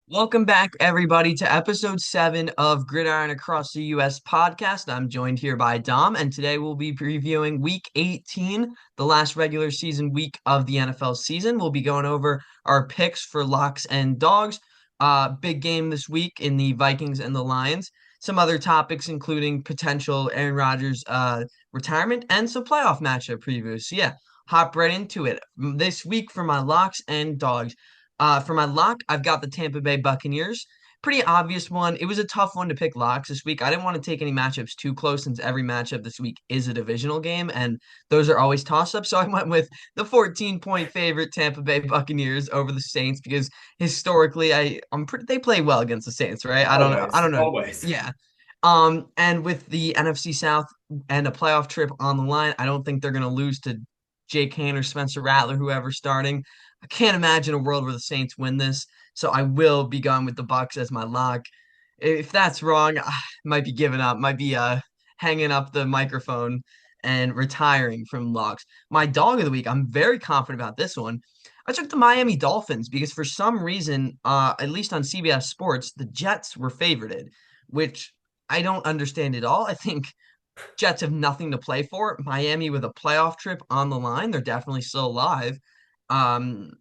Welcome back, everybody, to episode 7 of Gridiron Across the U.S. podcast. I'm joined here by Dom, and today we'll be previewing week 18, the last regular season week of the NFL season. We'll be going over our picks for locks and dogs. Big game this week in the Vikings and the Lions. Some other topics, including potential Aaron Rodgers retirement and some playoff matchup previews. So, yeah, hop right into it. This week for my locks and dogs. For my lock, I've got the Tampa Bay Buccaneers. Pretty obvious one. It was a tough one to pick locks this week. I didn't want to take any matchups too close since every matchup this week is a divisional game, and those are always toss-ups. So I went with the 14-point favorite Tampa Bay Buccaneers over the Saints because historically, they play well against the Saints, right? I don't know. I Always, don't know. always. Yeah. And with the NFC South and a playoff trip on the line, I don't think they're going to lose to Jake Hain or Spencer Rattler, whoever's starting. I can't imagine a world where the Saints win this, so I will be going with the Bucks as my lock. If that's wrong, I might be giving up, might be hanging up the microphone and retiring from locks. My dog of the week, I'm very confident about this one. I took the Miami Dolphins because for some reason, at least on CBS Sports, the Jets were favorited, which I don't understand at all. I think Jets have nothing to play for. Miami with a playoff trip on the line, they're definitely still alive. Um,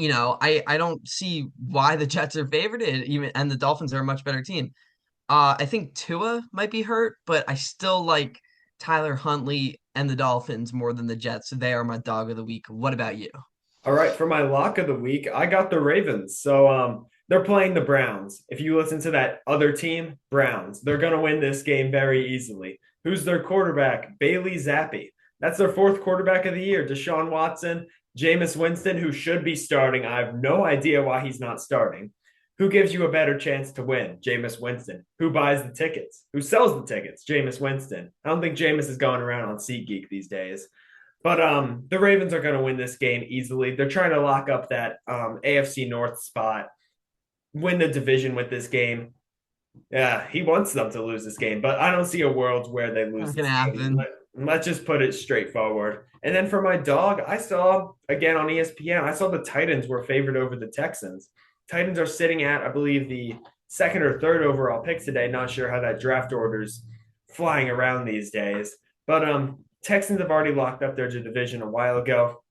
I don't see why the Jets are favored even and the Dolphins are a much better team. I think Tua might be hurt, but I still like Tyler Huntley and the Dolphins more than the Jets. So they are my dog of the week. What about you? All right, for my lock of the week, I got the Ravens. They're playing the Browns. If you listen to that other team, Browns, they're gonna win this game very easily. Who's their quarterback? Bailey Zappi. That's their fourth quarterback of the year. Deshaun Watson, Jameis Winston, who should be starting. I have no idea why he's not starting. Who gives you a better chance to win? Jameis Winston. Who buys the tickets? Who sells the tickets? Jameis Winston. I don't think Jameis is going around on SeatGeek these days. But the Ravens are going to win this game easily. They're trying to lock up that AFC North spot, win the division with this game. Yeah, he wants them to lose this game, but I don't see a world where they lose Not gonna this game. happen. Let's just put it straightforward. And then for my dog, I saw again on ESPN, I saw the Titans were favored over the Texans. Titans are sitting at, I believe, the second or third overall pick today. Not sure how that draft order's flying around these days. But Texans have already locked up their division a while ago,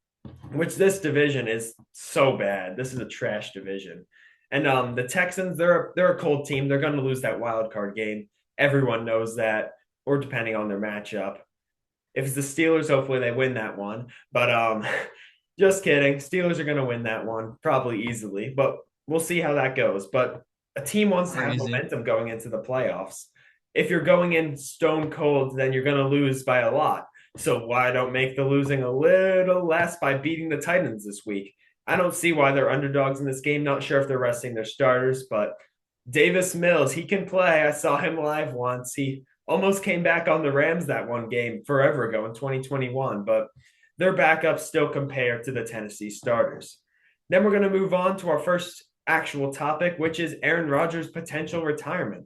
which this division is so bad. This is a trash division. And the Texans, they're a cold team. They're going to lose that wild card game. Everyone knows that, or depending on their matchup. If it's the Steelers, hopefully they win that one. But just kidding. Steelers are going to win that one probably easily, but we'll see how that goes. But a team wants to have Crazy. momentum going into the playoffs. If you're going in stone cold, then you're going to lose by a lot. So why don't make the losing a little less by beating the Titans this week? I don't see why they're underdogs in this game. Not sure if they're resting their starters, but Davis Mills, he can play. I saw him live once. He almost came back on the Rams that one game forever ago in 2021, but their backups still compare to the Tennessee starters. Then we're going to move on to our first actual topic, which is Aaron Rodgers' potential retirement.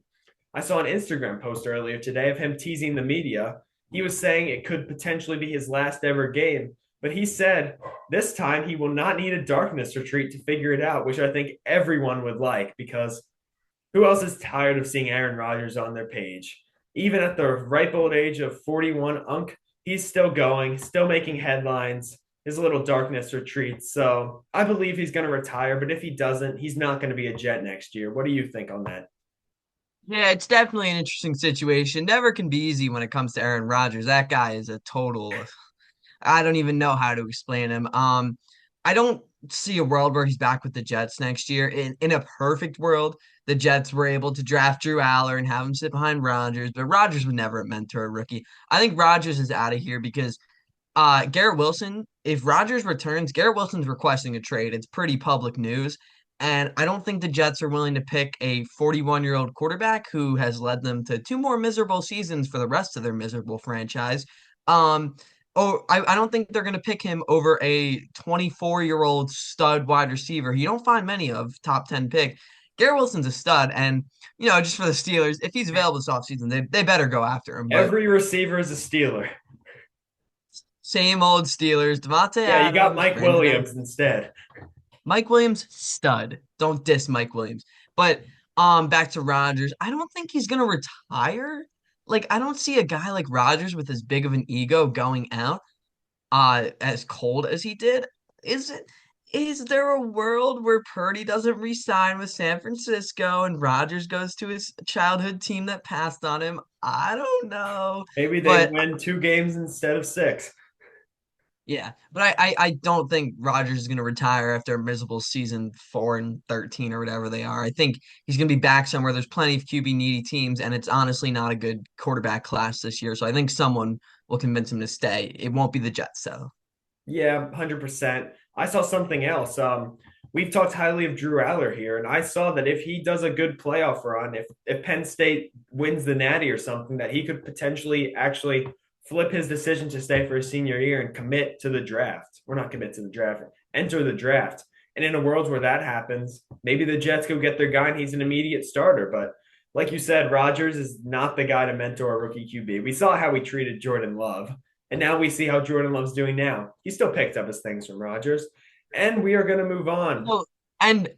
I saw an Instagram post earlier today of him teasing the media. He was saying it could potentially be his last ever game, but he said this time he will not need a darkness retreat to figure it out, which I think everyone would like because who else is tired of seeing Aaron Rodgers on their page? Even at the ripe old age of 41, he's still going, still making headlines, his little darkness retreats. So I believe he's going to retire, but if he doesn't, he's not going to be a Jet next year. What do you think on that? Yeah, it's definitely an interesting situation. Never can be easy when it comes to Aaron Rodgers. That guy is a total I don't even know how to explain him. I don't see a world where he's back with the Jets next year. In a perfect world, the Jets were able to draft Drew Aller and have him sit behind Rodgers, but Rodgers would never mentor a rookie. I think Rodgers is out of here because Garrett Wilson, if Rodgers returns, Garrett Wilson's requesting a trade. It's pretty public news. And I don't think the Jets are willing to pick a 41-year-old quarterback who has led them to two more miserable seasons for the rest of their miserable franchise. Um, I don't think they're going to pick him over a 24-year-old stud wide receiver. You don't find many of top 10 pick. Garrett Wilson's a stud. And, just for the Steelers, if he's available this offseason, they better go after him. But Every receiver is a Steeler. same old Steelers. Devontae Yeah, you got Adams, Mike Brandon Allen. Williams instead. Mike Williams, stud. Don't diss Mike Williams. But back to Rodgers. I don't think he's gonna retire. Like I don't see a guy like Rodgers with as big of an ego going out as cold as he did. Is it is there a world where Purdy doesn't re-sign with San Francisco and Rodgers goes to his childhood team that passed on him? I don't know. Maybe they But win 2 games instead of six. yeah, but I don't think Rodgers is going to retire after a miserable season 4-13 or whatever they are. I think he's going to be back somewhere. There's plenty of QB needy teams, and it's honestly not a good quarterback class this year. So I think someone will convince him to stay. It won't be the Jets, though. Yeah, 100%. I saw something else. We've talked highly of Drew Aller here, and I saw that if he does a good playoff run, if Penn State wins the Natty or something, that he could potentially actually flip his decision to stay for his senior year and commit to the draft. We're not commit to the draft, enter the draft. And in a world where that happens, maybe the Jets go get their guy and he's an immediate starter. But like you said, Rodgers is not the guy to mentor a rookie QB. We saw how he treated Jordan Love. And now we see how Jordan Love's doing now. He still picked up his things from Rodgers. And we are going to move on. Well, and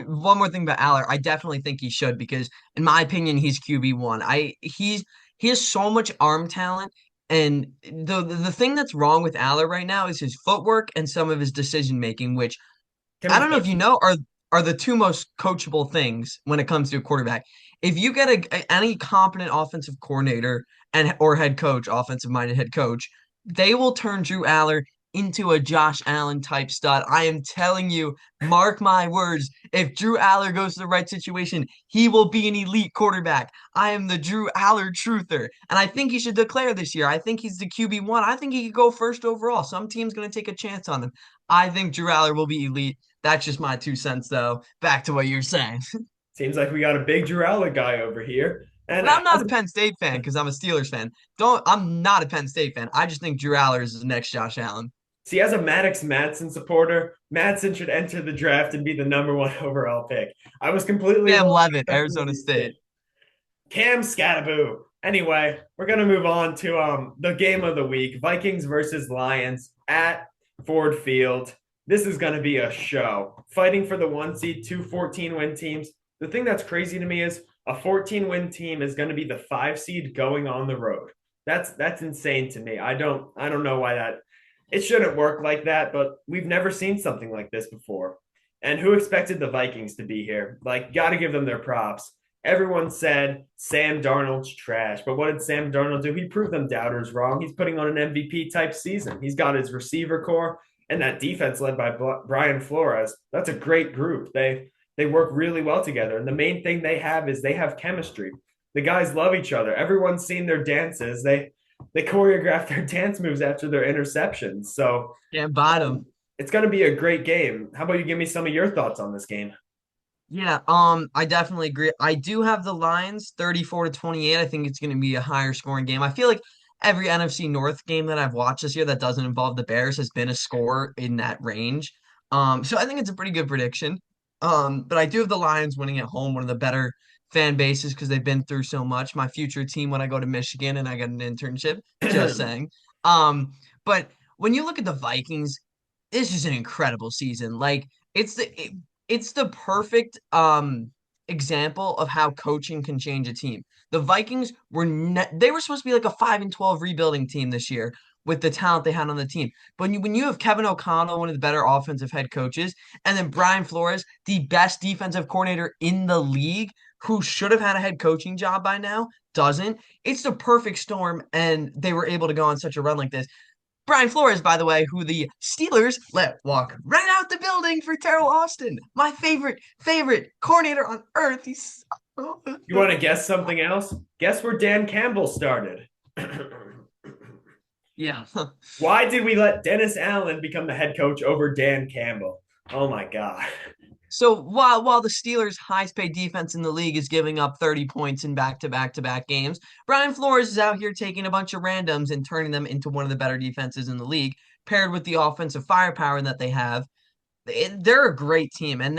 one more thing about Aller, I definitely think he should because, in my opinion, he's QB1. He has so much arm talent, and the thing that's wrong with Aller right now is his footwork and some of his decision making, which Can I be don't know if you fixed. know are the two most coachable things when it comes to a quarterback. If you get any competent offensive coordinator and or head coach, offensive minded head coach, they will turn Drew Aller into a Josh Allen type stud. I am telling you, mark my words. If Drew Aller goes to the right situation, he will be an elite quarterback. I am the Drew Aller truther, and I think he should declare this year. I think he's the QB1. I think he could go first overall. Some team's going to take a chance on him. I think Drew Aller will be elite. That's just my 2 cents, though. Back to what you're saying. Seems like we got a big Drew Aller guy over here. And And I'm not as, a Penn State fan because I'm a Steelers fan. Don't I'm not a Penn State fan. I just think Drew Aller is the next Josh Allen. see, as a Maddox Madsen supporter, Madsen should enter the draft and be the number one overall pick. I was completely Sam wrong, Levitt, especially with Arizona these kids. State. Cam Scattaboo. Anyway, we're gonna move on to the game of the week: Vikings versus Lions at Ford Field. This is gonna be a show. Fighting for the 1 seed, two 14-win teams. The thing that's crazy to me is a 14-win team is gonna be the 5 seed going on the road. That's insane to me. I don't know why that it shouldn't work like that, but we've never seen something like this before. And who expected the Vikings to be here? Like, got to give them their props. Everyone said Sam Darnold's trash, but what did Sam Darnold do? He proved them doubters wrong. He's putting on an MVP type season. He's got his receiver core and that defense led by Brian Flores. That's a great group. They work really well together, and the main thing they have is they have chemistry. The guys love each other. Everyone's seen their dances. They choreograph their dance moves after their interceptions. So Yeah, bottom. it's going to be a great game. How about you give me some of your thoughts on this game? Yeah, I definitely agree. I do have the Lions 34-28. I think it's going to be a higher scoring game. I feel like every NFC North game that I've watched this year that doesn't involve the Bears has been a score in that range. So I think it's a pretty good prediction. But I do have the Lions winning at home, one of the better fan bases because they've been through so much. My future team when I go to Michigan and I get an internship, just saying. Um, but when you look at the Vikings, this is an incredible season. Like it's the perfect example of how coaching can change a team. The Vikings they were supposed to be like a 5-12 rebuilding team this year with the talent they had on the team. But when you have Kevin O'Connell, one of the better offensive head coaches, and then Brian Flores, the best defensive coordinator in the league, who should have had a head coaching job by now, doesn't. It's the perfect storm, and they were able to go on such a run like this. Brian Flores, by the way, who the Steelers let walk right out the building for Terrell Austin, my favorite coordinator on earth. He's You want to guess something else? Guess where Dan Campbell started. yeah. Why did we let Dennis Allen become the head coach over Dan Campbell? Oh my God. So while the Steelers' highest paid defense in the league is giving up 30 points in back-to-back games, Brian Flores is out here taking a bunch of randoms and turning them into one of the better defenses in the league, paired with the offensive firepower that they have. They're a great team, and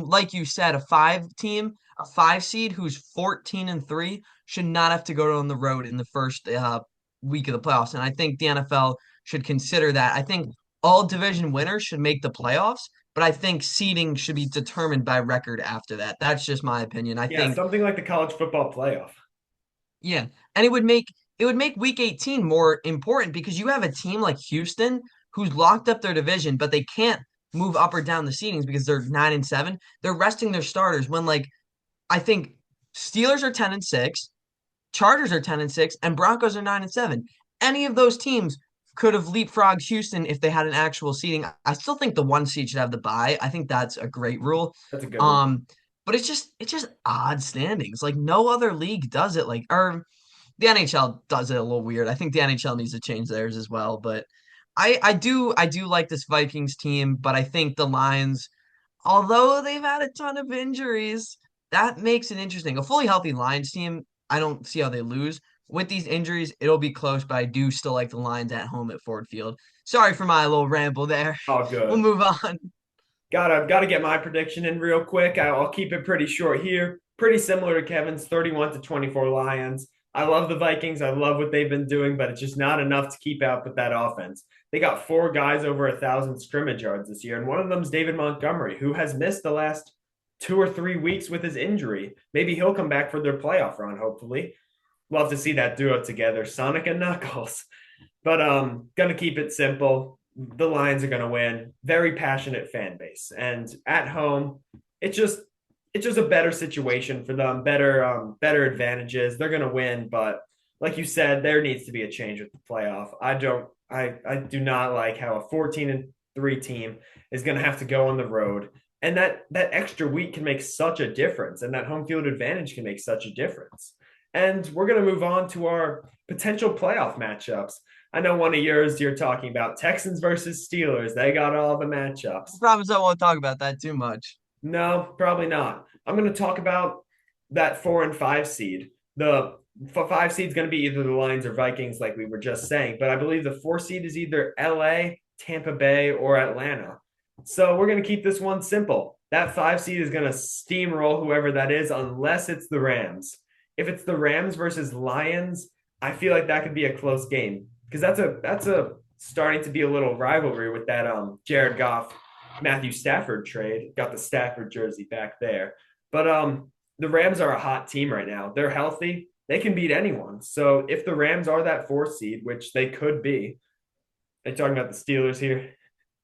like you said, a 5 seed who's 14-3 should not have to go on the road in the first week of the playoffs. And I think the NFL should consider that. I think all division winners should make the playoffs but I think seeding should be determined by record after that. That's just my opinion. I Yeah, think something like the college football playoff. yeah, and it would make week 18 more important because you have a team like Houston who's locked up their division, but they can't move up or down the seedings because they're 9-7. They're resting their starters when like I think Steelers are 10-6, Chargers are 10-6, and Broncos are 9-7. Any of those teams could have leapfrogged Houston if they had an actual seeding. I still think the one seed should have the bye. I think that's a great rule. That's a good rule. Um, but it's just odd standings. Like no other league does it. Like or the NHL does it a little weird. I think the NHL needs to change theirs as well. But I do like this Vikings team, but I think the Lions, although they've had a ton of injuries, that makes it interesting. A fully healthy Lions team, I don't see how they lose. With these injuries, it'll be close, but I do still like the Lions at home at Ford Field. Sorry for my little ramble there. All We'll good. move on. Gotta get my prediction in real quick. I'll keep it pretty short here. Pretty similar to Kevin's 31-24 Lions. I love the Vikings. I love what they've been doing, but it's just not enough to keep out with that offense. They got four guys over 1,000 scrimmage yards this year, and one of them is David Montgomery, who has missed the last 2 or 3 weeks with his injury. Maybe he'll come back for their playoff run, hopefully. Love to see that duo together, Sonic and Knuckles. But gonna keep it simple. The Lions are gonna win. Very passionate fan base, and at home, it's just it's just a better situation for them. Better advantages. They're gonna win, but like you said, there needs to be a change with the playoff. I do not like how a 14-3 team is gonna have to go on the road, and that extra week can make such a difference, and that home field advantage can make such a difference. And we're gonna move on to our potential playoff matchups. I know one of yours you're talking about Texans versus Steelers. They got all the I matchups. promise I won't talk about that too much. No, probably not. I'm going to talk about that 4 and 5 seed. The 5 seed is going to be either the Lions or Vikings, like we were just saying. But I believe the 4 seed is either LA, Tampa Bay, or Atlanta. So we're going to keep this one simple. That 5 seed is going to steamroll whoever that is, unless it's the Rams. If it's the Rams versus Lions, I feel like that could be a close game because that's a starting to be a little rivalry with that Jared Goff Matthew Stafford trade. Got the Stafford jersey back there. But the Rams are a hot team right now. They're healthy. They can beat anyone. So if the Rams are that 4 seed, which they could be, are you talking about the Steelers here?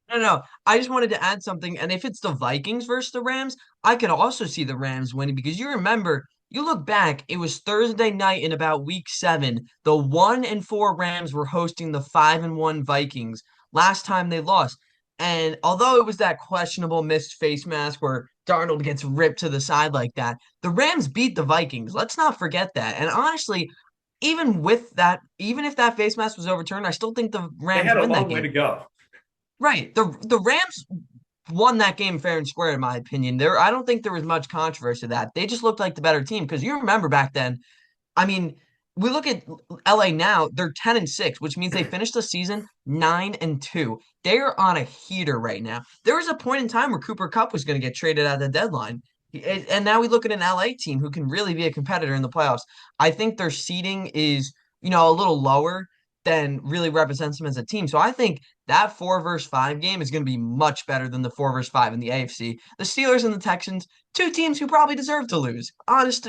No, no. I just wanted to add something. And if it's the Vikings versus the Rams, I could also see the Rams winning because you remember, you look back, it was Thursday night in about week 7. The 1-4 Rams were hosting the 5-1 Vikings last time they lost. And although it was that questionable missed face mask where Darnold gets ripped to the side like that, the Rams beat the Vikings. Let's not forget that. And honestly, even with that, even if that face mask was overturned, I still think the They Rams had a win that long way game. to go. Right. The Rams won that game fair and square, in my opinion. I don't think there was much controversy to that. They just looked like the better team because you remember back then. I mean, we look at LA now; they're 10-6, which means they finished the season 9-2. They're on a heater right now. There was a point in time where Cooper Kupp was going to get traded at the deadline, and now we look at an LA team who can really be a competitor in the playoffs. I think their seeding is, a little lower than really represents them as a team. So I think that 4 versus 5 game is going to be much better than the 4 versus 5 in the AFC. The Steelers and the Texans, two teams who probably deserve to lose. Honest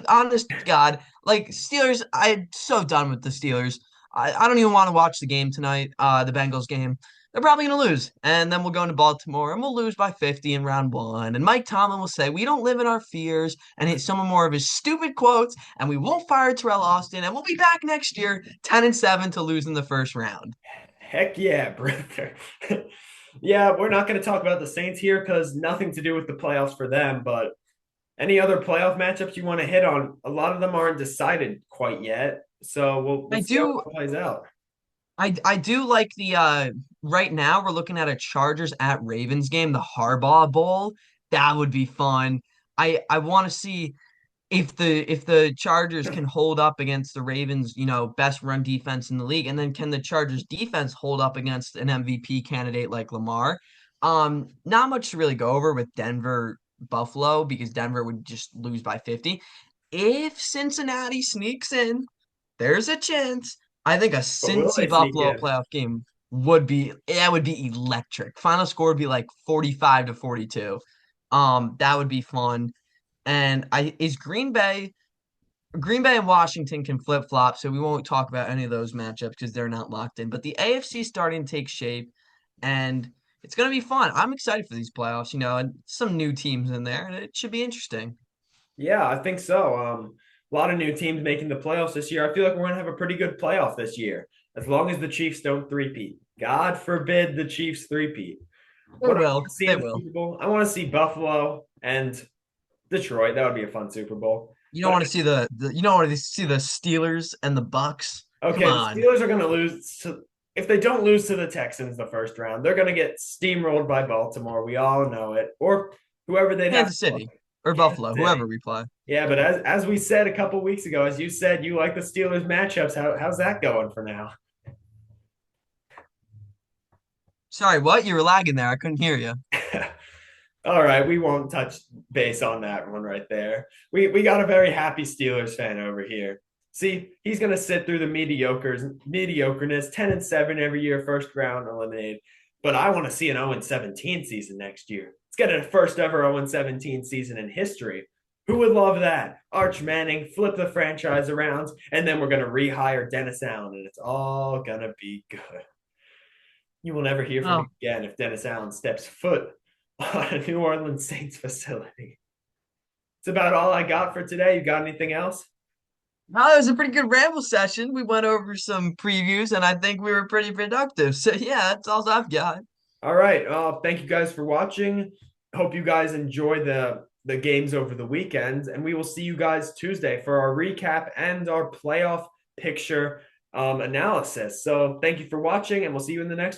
God, like Steelers, I'm so done with the Steelers. I don't even want to watch the game tonight, the Bengals game. They're probably going to lose. And then we'll go into Baltimore and we'll lose by 50 in round 1. And Mike Tomlin will say, we don't live in our fears and hit some more of his stupid quotes. And we won't fire Terrell Austin. And we'll be back next year 10-7 to lose in the first round. Heck yeah, brother. Yeah, we're not going to talk about the Saints here because nothing to do with the playoffs for them. But any other playoff matchups you want to hit on? A lot of them aren't decided quite yet. So we'll I see how do it plays out. I do like the right now we're looking at a Chargers at Ravens game, the Harbaugh Bowl. That would be fun. I want to see if the Chargers can hold up against the Ravens, best run defense in the league, and then can the Chargers defense hold up against an MVP candidate like Lamar? Not much to really go over with Denver Buffalo because Denver would just lose by 50. If Cincinnati sneaks in, there's a chance. I think a But will Cincy they sneak Buffalo in? playoff game. would be electric. Final score would be like 45 to 42. That would be fun. And I is Green Bay and Washington can flip-flop, so we won't talk about any of those matchups because they're not locked in. But the AFC is starting to take shape, and it's going to be fun. I'm excited for these playoffs, and some new teams in there, and it should be interesting. Yeah, I think so. A lot of new teams making the playoffs this year. I feel like we're going to have a pretty good playoff this year, as long as the Chiefs don't three-peat. God forbid the Chiefs three-peat. They What I want will. to see They in the will. Super Bowl, I want to see Buffalo and Detroit. That would be a fun Super Bowl. You don't But want to see you don't want to see the Steelers and the Bucks. Come okay, the on. Steelers are going to lose. If they don't lose to the Texans the first round, they're going to get steamrolled by Baltimore. We all know it, or whoever they'd have to Kansas play. City or Kansas Buffalo, whoever City. we play. Yeah, but as we said a couple weeks ago, as you said, you like the Steelers matchups. How's that going for now? Sorry, what? You were lagging there. I couldn't hear you. All right, we won't touch base on that one right there. We got a very happy Steelers fan over here. See, he's gonna sit through the mediocreness, 10-7 every year, first round eliminated. But I want to see an 0-17 season next year. Let's get a first ever 0-17 season in history. Who would love that? Arch Manning, flip the franchise around, and then we're gonna rehire Dennis Allen, and it's all gonna be good. You will never hear from me Oh, again if Dennis Allen steps foot on a New Orleans Saints facility. It's about all I got for today. You got anything else? no, it was a pretty good ramble session. We went over some previews, and I think we were pretty productive. So yeah, that's all I've got. All right. Thank you guys for watching. Hope you guys enjoy the games over the weekend, and we will see you guys Tuesday for our recap and our playoff picture analysis. So thank you for watching, and we'll see you in the next